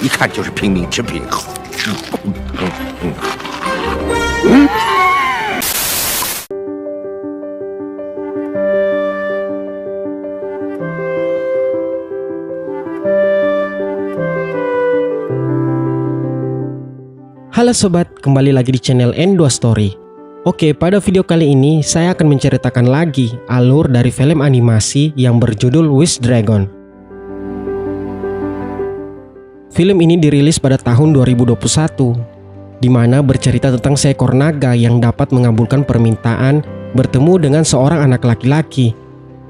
一看就是平民之品。Halo sobat, kembali lagi di channel N2 Story. Oke, pada video kali ini saya akan menceritakan lagi alur dari film animasi yang berjudul Wish Dragon. Film ini dirilis pada tahun 2021, di mana bercerita tentang seekor naga yang dapat mengabulkan permintaan bertemu dengan seorang anak laki-laki.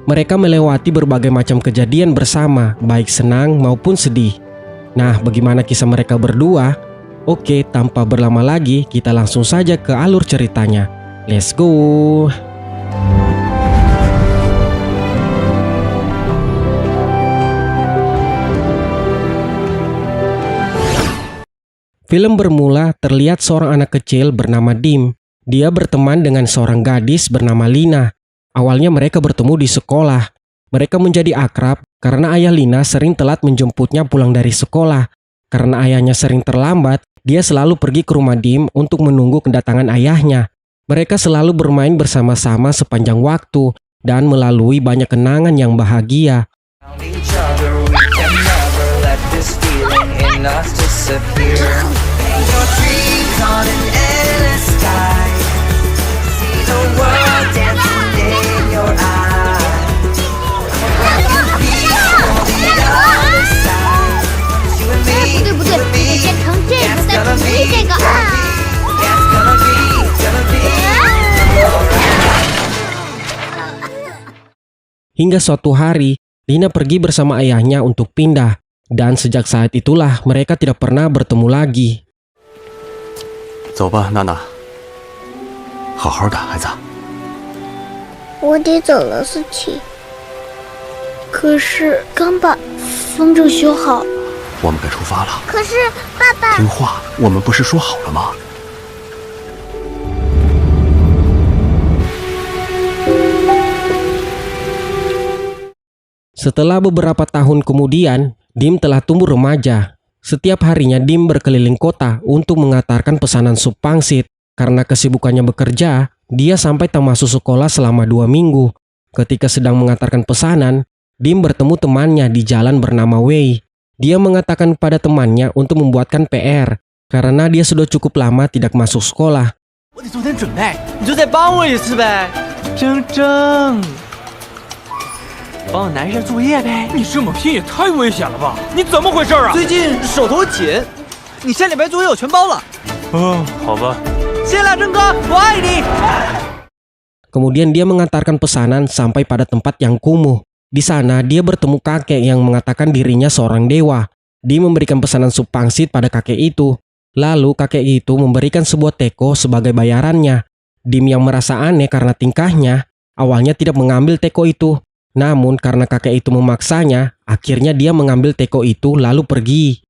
Mereka melewati berbagai macam kejadian bersama, baik senang maupun sedih. Nah, bagaimana kisah mereka berdua? Oke, tanpa berlama lagi, kita langsung saja ke alur ceritanya. Let's go! Film bermula terlihat seorang anak kecil bernama Dim. Dia berteman dengan seorang gadis bernama Lina. Awalnya mereka bertemu di sekolah. Mereka menjadi akrab karena ayah Lina sering telat menjemputnya pulang dari sekolah. Karena ayahnya sering terlambat, dia selalu pergi ke rumah Dim untuk menunggu kedatangan ayahnya. Mereka selalu bermain bersama-sama sepanjang waktu dan melalui banyak kenangan yang bahagia. Hingga suatu hari, Lina pergi bersama ayahnya untuk pindah. Dan sejak saat itulah mereka tidak pernah bertemu lagi. 走吧，娜娜，好好的，孩子。我得走了，4七。可是刚把风筝修好。我们该出发了。可是爸爸，听话，我们不是说好了吗？ Setelah beberapa tahun kemudian, Dim telah tumbuh remaja. Setiap harinya Dim berkeliling kota untuk mengantarkan pesanan sup pangsit. Karena kesibukannya bekerja, dia sampai tak masuk sekolah selama 2 minggu. Ketika sedang mengantarkan pesanan, Dim bertemu temannya di jalan bernama Wei. Dia mengatakan pada temannya untuk membuatkan PR, karena dia sudah cukup lama tidak masuk sekolah. 我得做点准备，你就再帮我一次呗，铮铮。 帮我拿一下作业呗！你这么拼也太危险了吧？你怎么回事啊？最近手头紧，你下礼拜作业我全包了。哦，好吧。谢啦，正哥，我爱你。 Kemudian dia mengantarkan pesanan sampai pada tempat yang kumuh. Di sana dia bertemu kakek yang mengatakan dirinya seorang dewa. Dia memberikan pesanan sup pangsit pada kakek itu. Lalu kakek itu memberikan sebuah teko sebagai bayarannya. Dim yang merasa aneh karena tingkahnya, awalnya tidak mengambil teko itu. Namun karena kakek itu memaksanya, akhirnya dia mengambil teko itu lalu pergi.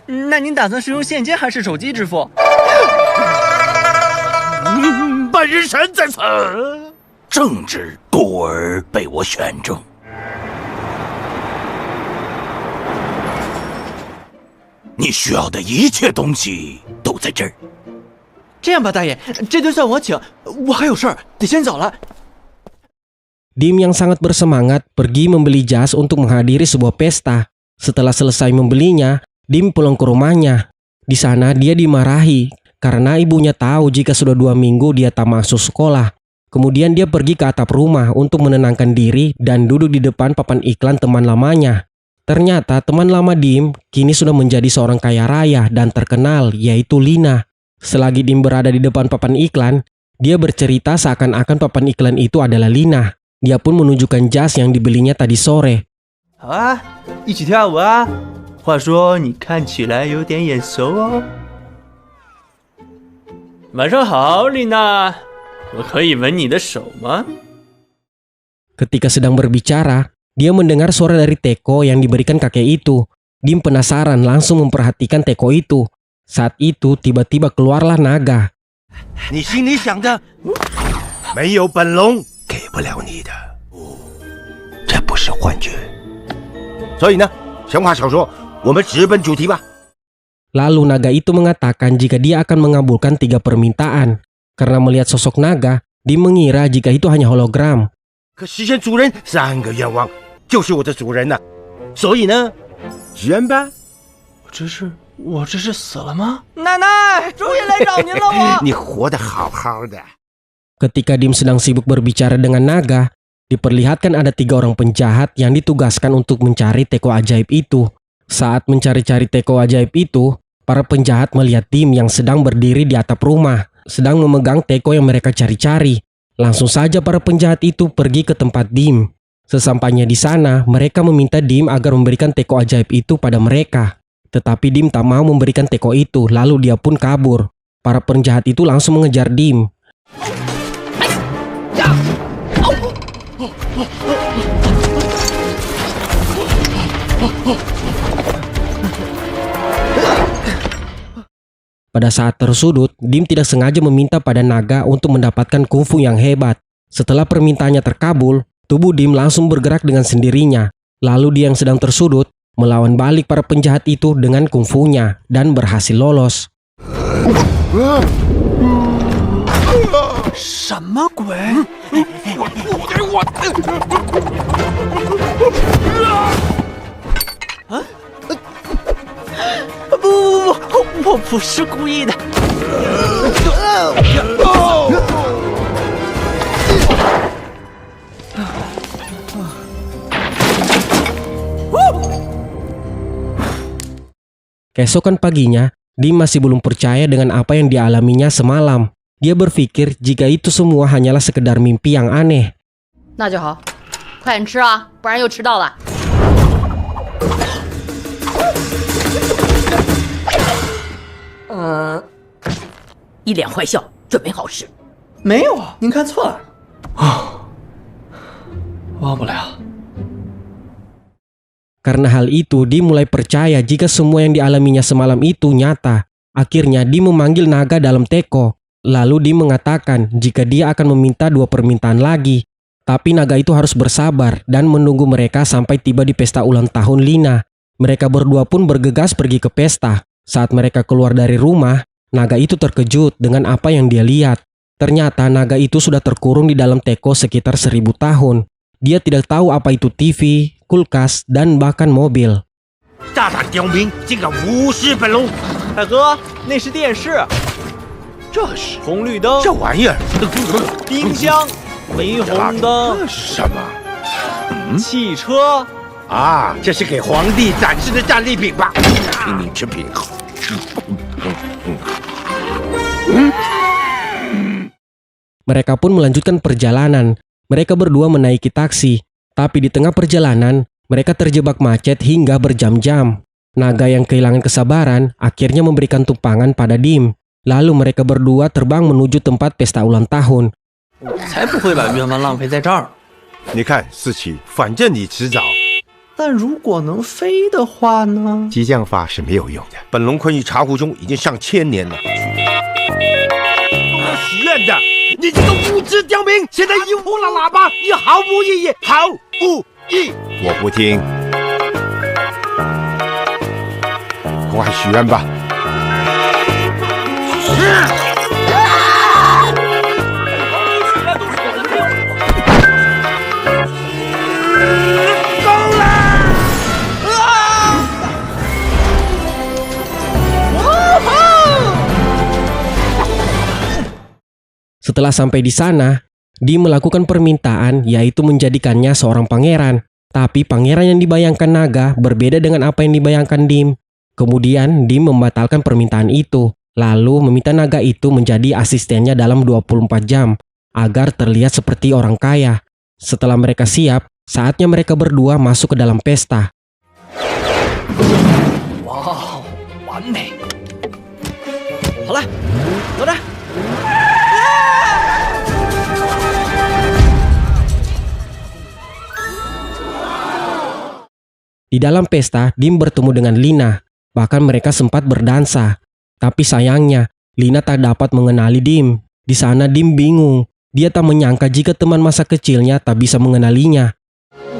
那您打算是用现金还是手机支付？半人神在此，正直孤儿被我选中。你需要的一切东西都在这儿。这样吧，大爷，这顿算我请，我还有事儿，得先走了。 Dim yang sangat bersemangat pergi membeli jas untuk menghadiri sebuah pesta. Setelah selesai membelinya, Dim pulang ke rumahnya. Di sana dia dimarahi karena ibunya tahu jika sudah 2 minggu dia tak masuk sekolah. Kemudian dia pergi ke atap rumah untuk menenangkan diri dan duduk di depan papan iklan teman lamanya. Ternyata teman lama Dim kini sudah menjadi seorang kaya raya dan terkenal, yaitu Lina. Selagi Dim berada di depan papan iklan, dia bercerita seakan-akan papan iklan itu adalah Lina. Dia pun menunjukkan jas yang dibelinya tadi sore. 好啊，一起跳舞啊！话说你看起来有点眼熟哦。晚上好，丽娜，我可以吻你的手吗？ Ketika sedang berbicara, dia mendengar suara dari teko yang diberikan kakek itu. Dim penasaran langsung memperhatikan teko itu. Saat itu tiba-tiba keluarlah naga. 你心里想的，没有本龙给不了你的。这不是幻觉。所以呢，神话小说，我们直奔主题吧。Lalu naga itu mengatakan jika dia akan mengabulkan 3 permintaan. Karena melihat sosok naga, Dim mengira jika itu hanya hologram. 可实现主人3个愿望，就是我的主人呐、所以呢，许愿吧。我这是死了吗？奶奶，终于来找您了，我。你活得好好的。 Ketika Dim sedang sibuk berbicara dengan naga, diperlihatkan ada 3 orang penjahat yang ditugaskan untuk mencari teko ajaib itu. Saat mencari-cari teko ajaib itu, para penjahat melihat Dim yang sedang berdiri di atap rumah, sedang memegang teko yang mereka cari-cari. Langsung saja para penjahat itu pergi ke tempat Dim. Sesampainya di sana, mereka meminta Dim agar memberikan teko ajaib itu pada mereka. Tetapi Dim tak mau memberikan teko itu, lalu dia pun kabur. Para penjahat itu langsung mengejar Dim. Pada saat tersudut, Dim tidak sengaja meminta pada naga untuk mendapatkan kungfu yang hebat. Setelah permintaannya terkabul, tubuh Dim langsung bergerak dengan sendirinya. Lalu dia yang sedang tersudut melawan balik para penjahat itu dengan kungfunya dan berhasil lolos. 什么鬼？我不是故意的。Keesokan paginya, Dim masih belum percaya dengan apa yang dialaminya semalam. Dia berpikir jika itu semua hanyalah sekedar mimpi yang aneh. 那就好，快点吃啊，不然又迟到了。一脸坏笑，准没好事。没有啊，您看错了。忘不了。 Karena hal itu, Dim mulai percaya jika semua yang dialaminya semalam itu nyata. Akhirnya Dim memanggil naga dalam teko. Lalu Dim mengatakan jika dia akan meminta 2 permintaan lagi. Tapi naga itu harus bersabar dan menunggu mereka sampai tiba di pesta ulang tahun Lina. Mereka berdua pun bergegas pergi ke pesta. Saat mereka keluar dari rumah, naga itu terkejut dengan apa yang dia lihat. Ternyata naga itu sudah terkurung di dalam teko sekitar 1000 tahun. Dia tidak tahu apa itu TV, kulkas, dan bahkan mobil. 大胆刁民，竟敢无视本龙！大哥，那是电视，这是红绿灯，这玩意儿，冰箱，霓虹灯，这是什么？汽车。啊，这是给皇帝展示的战利品吧？听你吃品。 Mereka pun melanjutkan perjalanan. Mereka berdua menaiki taksi. Tapi di tengah perjalanan, mereka terjebak macet hingga berjam-jam. Naga yang kehilangan kesabaran akhirnya memberikan tumpangan pada Dim. Lalu mereka berdua terbang menuju tempat pesta ulang tahun. 我才不会把愿望浪费在这儿。你看，四喜，反正你迟早。但如果能飞的话呢？激将法是没有用的。本龙困于茶壶中已经上千年了。许愿的，你这个无知刁民！现在一呼了喇叭，也毫无意义，毫无意义。我不听，快许愿吧。Setelah sampai di sana, Dim melakukan permintaan yaitu menjadikannya seorang pangeran. Tapi pangeran yang dibayangkan naga berbeda dengan apa yang dibayangkan Dim. Kemudian Dim membatalkan permintaan itu, lalu meminta naga itu menjadi asistennya dalam 24 jam agar terlihat seperti orang kaya. Setelah mereka siap, saatnya mereka berdua masuk ke dalam pesta. Wow，完美！好了，走着。 Di dalam pesta, Dim bertemu dengan Lina. Bahkan mereka sempat berdansa. Tapi sayangnya, Lina tak dapat mengenali Dim. Di sana Dim bingung. Dia tak menyangka jika teman masa kecilnya tak bisa mengenalinya.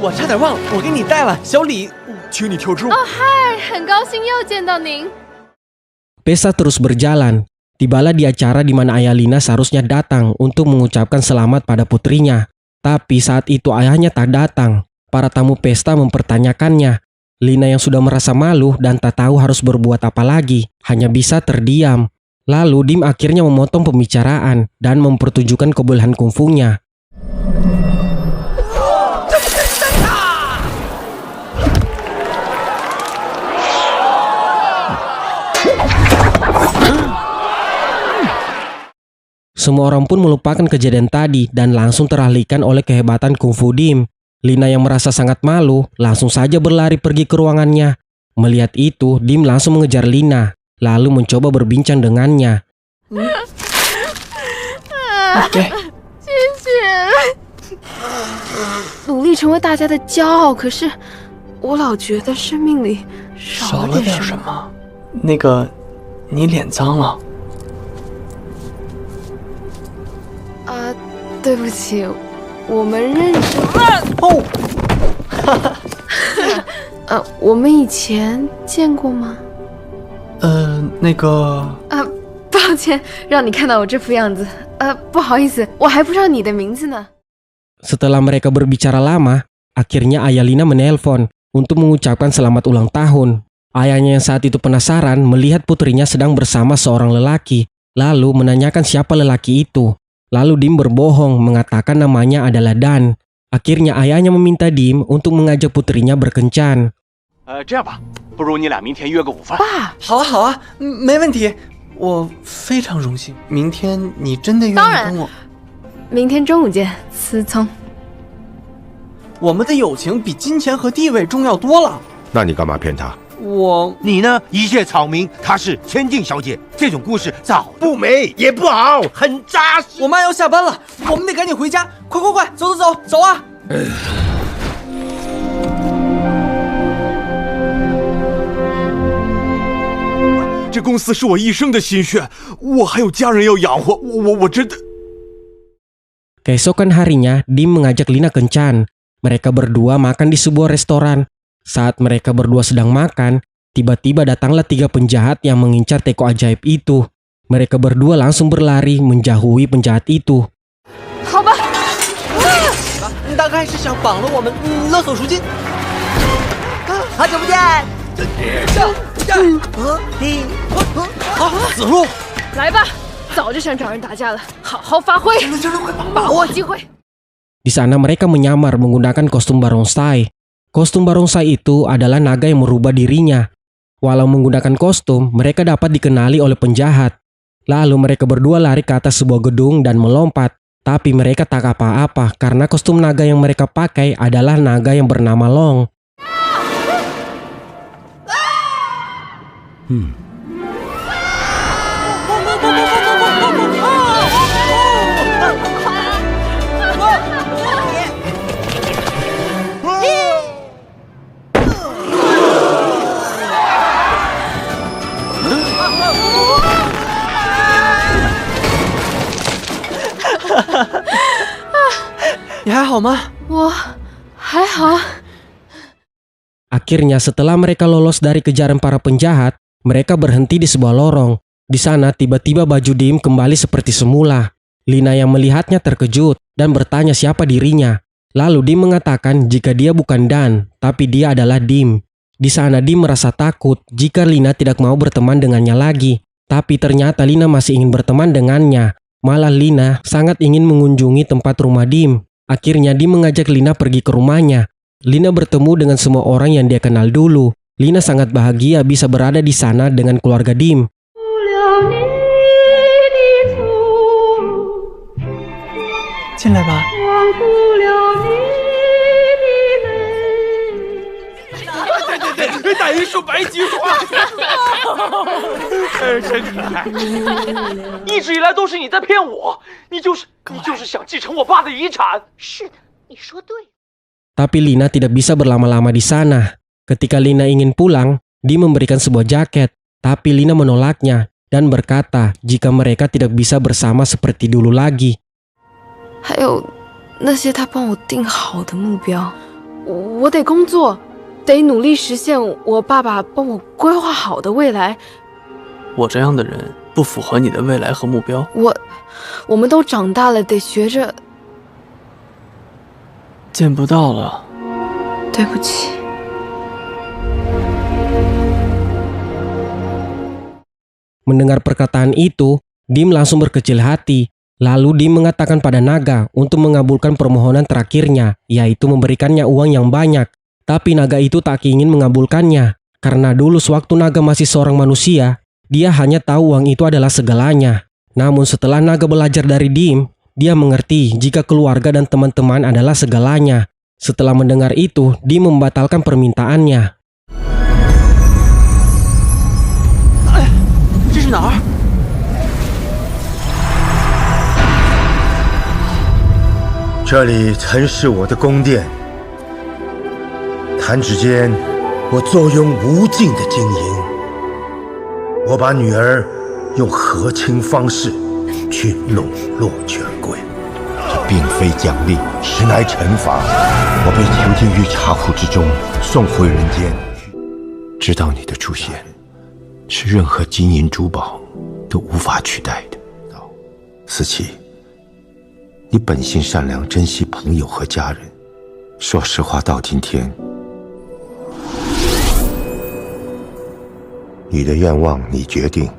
我差点忘了，我给你带了小礼，请你跳支舞。嗨，很高兴又见到您。Pesta terus berjalan. Tibalah di acara di mana ayah Lina seharusnya datang untuk mengucapkan selamat pada putrinya. Tapi saat itu ayahnya tak datang. Para tamu pesta mempertanyakannya. Lina yang sudah merasa malu dan tak tahu harus berbuat apa lagi, hanya bisa terdiam. Lalu Dim akhirnya memotong pembicaraan dan mempertunjukkan kebolehan kungfunya. Semua orang pun melupakan kejadian tadi dan langsung teralihkan oleh kehebatan kungfu Dim. Lina yang merasa sangat malu langsung saja berlari pergi ke ruangannya. Melihat itu, Dim langsung mengejar Lina, lalu mencoba berbincang dengannya. 谢谢。努力成为大家的骄傲，可是我老觉得生命里少了点什么。那个，你脸脏了。对不起，我们认识。哦，我们以前见过吗？那个，抱歉，让你看到我这副样子。不好意思，我还不知道你的名字呢。 Setelah mereka berbicara lama, akhirnya ayah Lina menelpon untuk mengucapkan selamat ulang tahun. Ayahnya yang saat itu penasaran melihat putrinya sedang bersama seorang lelaki, lalu menanyakan siapa lelaki itu. Lalu Dim berbohong mengatakan namanya adalah Dan. Akhirnya ayahnya meminta Dim untuk mengajak putrinya berkencan. 这样吧，不如你俩明天约个午饭。爸，好啊好啊，没问题，我非常荣幸。明天你真的愿当然意跟我？明天中午见，思聪。我们的友情比金钱和地位重要多了。那你干嘛骗他？你呢？一介草民，她是千金小姐，这种故事早不美也不好，很扎实。我妈要下班了，我们得赶紧回家，快快快，走走走走啊！这公司是我一生的心血，我还有家人要养活，我真的。 Keesokan harinya, Dim mengajak Lina kencan. Mereka berdua makan di sebuah restoran. Saat mereka berdua sedang makan, tiba-tiba datanglah 3 penjahat yang mengincar teko ajaib itu. Mereka berdua langsung berlari menjauhi penjahat itu. 好吧，大概是想绑了我们勒索赎金。好久不见！死路！来吧，早就想找人打架了，好好发挥，把握机会。 Di sana mereka menyamar menggunakan kostum barongsai. Kostum barongsai itu adalah naga yang merubah dirinya. Walau menggunakan kostum, mereka dapat dikenali oleh penjahat. Lalu mereka berdua lari ke atas sebuah gedung dan melompat. Tapi mereka tak apa-apa karena kostum naga yang mereka pakai adalah naga yang bernama Long. "你还好吗？ 我还好。 Akhirnya setelah mereka lolos dari kejaran para penjahat, mereka berhenti di sebuah lorong. Di sana tiba-tiba baju Dim kembali seperti semula. Lina yang melihatnya terkejut dan bertanya siapa dirinya. Lalu Dim mengatakan jika dia bukan Dan, tapi dia adalah Dim. Di sana Dim merasa takut jika Lina tidak mau berteman dengannya lagi. Tapi ternyata Lina masih ingin berteman dengannya. Malah Lina sangat ingin mengunjungi tempat rumah Dim. Akhirnya Dim mengajak Lina pergi ke rumahnya. Lina bertemu dengan semua orang yang dia kenal dulu. Lina sangat bahagia bisa berada di sana dengan keluarga Dim. 进来吧。打一束白菊花，真可爱。一直以来都是你在骗我，你就是想继承我爸的遗产。是的，你说对。 Tapi Lina tidak bisa berlama-lama di sana. Ketika Lina ingin pulang, Dim memberikan sebuah jaket. Tapi Lina menolaknya dan berkata jika mereka tidak bisa bersama seperti dulu lagi. 还有那些他帮我定好的目标，我得工作，得努力实现我爸爸帮我规划好的未来。我这样的人不符合你的未来和目标。我们都长大了，得学着。见不到了，对不起。Mendengar perkataan itu, Dim langsung berkecil hati. Lalu Dim mengatakan pada naga untuk mengabulkan permohonan terakhirnya, yaitu memberikannya uang yang banyak. Tapi naga itu tak ingin mengabulkannya, karena dulu sewaktu naga masih seorang manusia, dia hanya tahu uang itu adalah segalanya. Namun setelah naga belajar dari Dim, dia mengerti jika keluarga dan teman-teman adalah segalanya. Setelah mendengar itu, Dim membatalkan permintaannya. 这是哪儿？这里曾是我的宫殿，弹指间，我坐拥无尽的金银。我把女儿用和亲方式去笼络权贵，这并非奖励，实乃惩罚。我被囚禁于茶壶之中，送回人间。知道你的出现，是任何金银珠宝都无法取代的。思琪，你本性善良，珍惜朋友和家人。说实话，到今天，你的愿望你决定。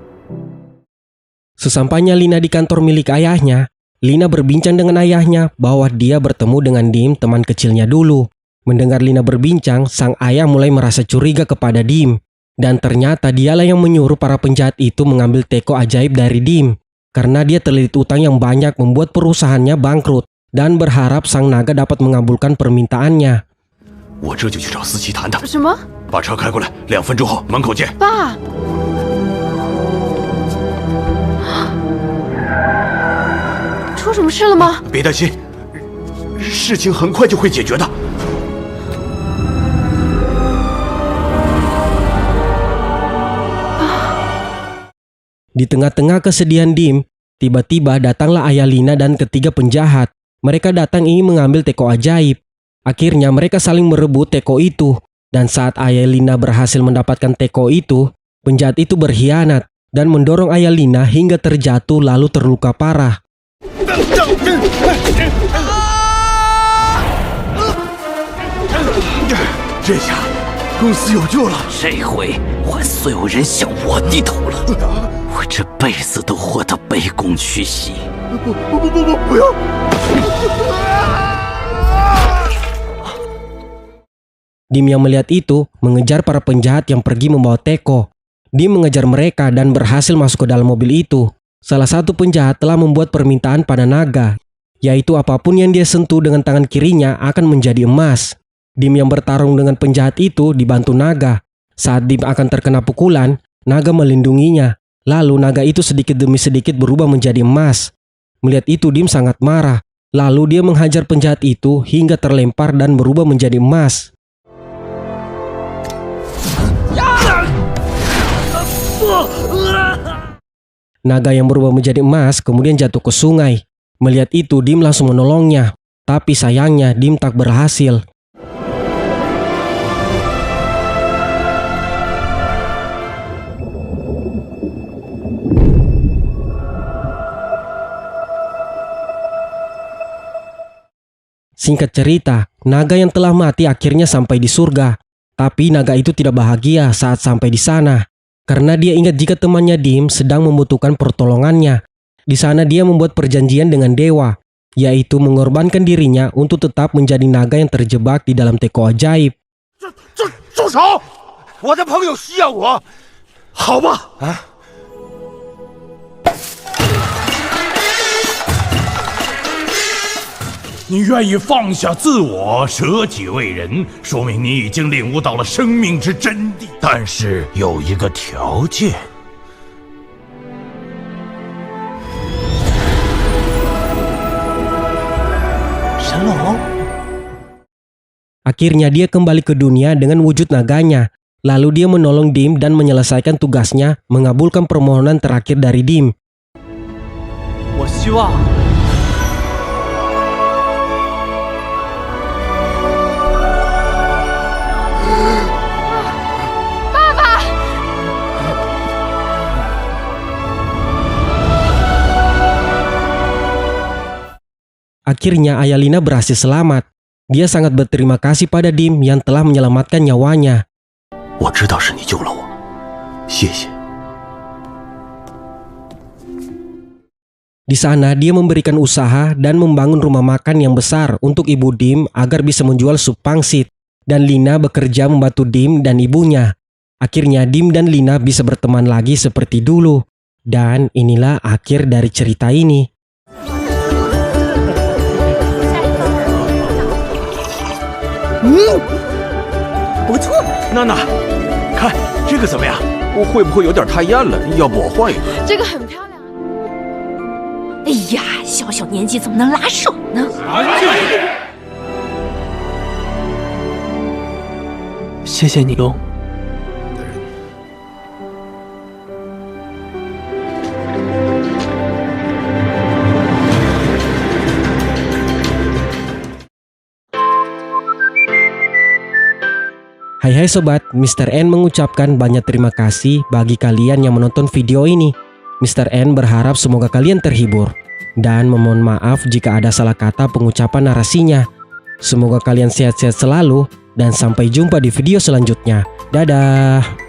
Sesampainya Lina di kantor milik ayahnya, Lina berbincang dengan ayahnya bahwa dia bertemu dengan Dim, teman kecilnya dulu. Mendengar Lina berbincang, sang ayah mulai merasa curiga kepada Dim. Dan ternyata dialah yang menyuruh para penjahat itu mengambil teko ajaib dari Dim. Karena dia terlilit utang yang banyak membuat perusahaannya bangkrut. Dan berharap sang naga dapat mengabulkan permintaannya. 我这就去找思琪谈谈。什么？把车开过来，2分钟后门口见。爸。 出什么事了吗？别担心，事情很快就会解决的。Di tengah-tengah kesedihan Dim, tiba-tiba datanglah ayah Lina dan ketiga penjahat. Mereka datang ingin mengambil teko ajaib. Akhirnya mereka saling merebut teko itu. Dan saat ayah Lina berhasil mendapatkan teko itu, penjahat itu berkhianat dan mendorong ayah Lina hingga terjatuh lalu terluka parah. 这下公司有救了。这回换所有人向我低头了，我这辈子都活得卑躬屈膝。不要！ Dim yang melihat itu mengejar para penjahat yang pergi membawa teko. Dim mengejar mereka dan berhasil masuk ke dalam mobil itu. Salah satu penjahat telah membuat permintaan pada naga, yaitu apapun yang dia sentuh dengan tangan kirinya akan menjadi emas. Dim yang bertarung dengan penjahat itu dibantu naga. Saat Dim akan terkena pukulan, naga melindunginya. Lalu naga itu sedikit demi sedikit berubah menjadi emas. Melihat itu Dim sangat marah. Lalu dia menghajar penjahat itu hingga terlempar dan berubah menjadi emas. Naga yang berubah menjadi emas kemudian jatuh ke sungai. Melihat itu Dim langsung menolongnya. Tapi sayangnya Dim tak berhasil. Singkat cerita, naga yang telah mati akhirnya sampai di surga. Tapi naga itu tidak bahagia saat sampai di sana. Karena dia ingat jika temannya Dim sedang membutuhkan pertolongannya. Di sana dia membuat perjanjian dengan dewa, yaitu mengorbankan dirinya untuk tetap menjadi naga yang terjebak di dalam teko ajaib. 住手！我的朋友需要我，好吧？啊！ 你愿意放下自我，舍己为人，说明你已经领悟到了生命之真谛。但是有一个条件。神龙。Akhirnya dia kembali ke dunia dengan wujud naganya. Lalu dia menolong Dim dan menyelesaikan tugasnya mengabulkan permohonan terakhir dari Dim. 我希望。 爸爸， Akhirnya ayah Lina berhasil selamat. Dia sangat berterima kasih pada Dim yang telah menyelamatkan nyawanya. 我知道是你救了我，谢谢。 Di sana dia memberikan usaha dan membangun rumah makan yang besar untuk ibu Dim agar bisa menjual sup pangsit. Dan Lina bekerja membantu Dim dan ibunya. Akhirnya Dim dan Lina bisa berteman lagi seperti dulu. Dan inilah akhir dari cerita ini.娜娜，看这个怎么样？我会不会有点太艳了？要不我换一个？这个很漂亮。哎呀，小小年纪怎么能拉手呢？谢谢你龙。Hai sobat, Mr. N mengucapkan banyak terima kasih bagi kalian yang menonton video ini. Mr. N berharap semoga kalian terhibur. Dan memohon maaf jika ada salah kata pengucapan narasinya. Semoga kalian sehat-sehat selalu dan sampai jumpa di video selanjutnya. Dadah!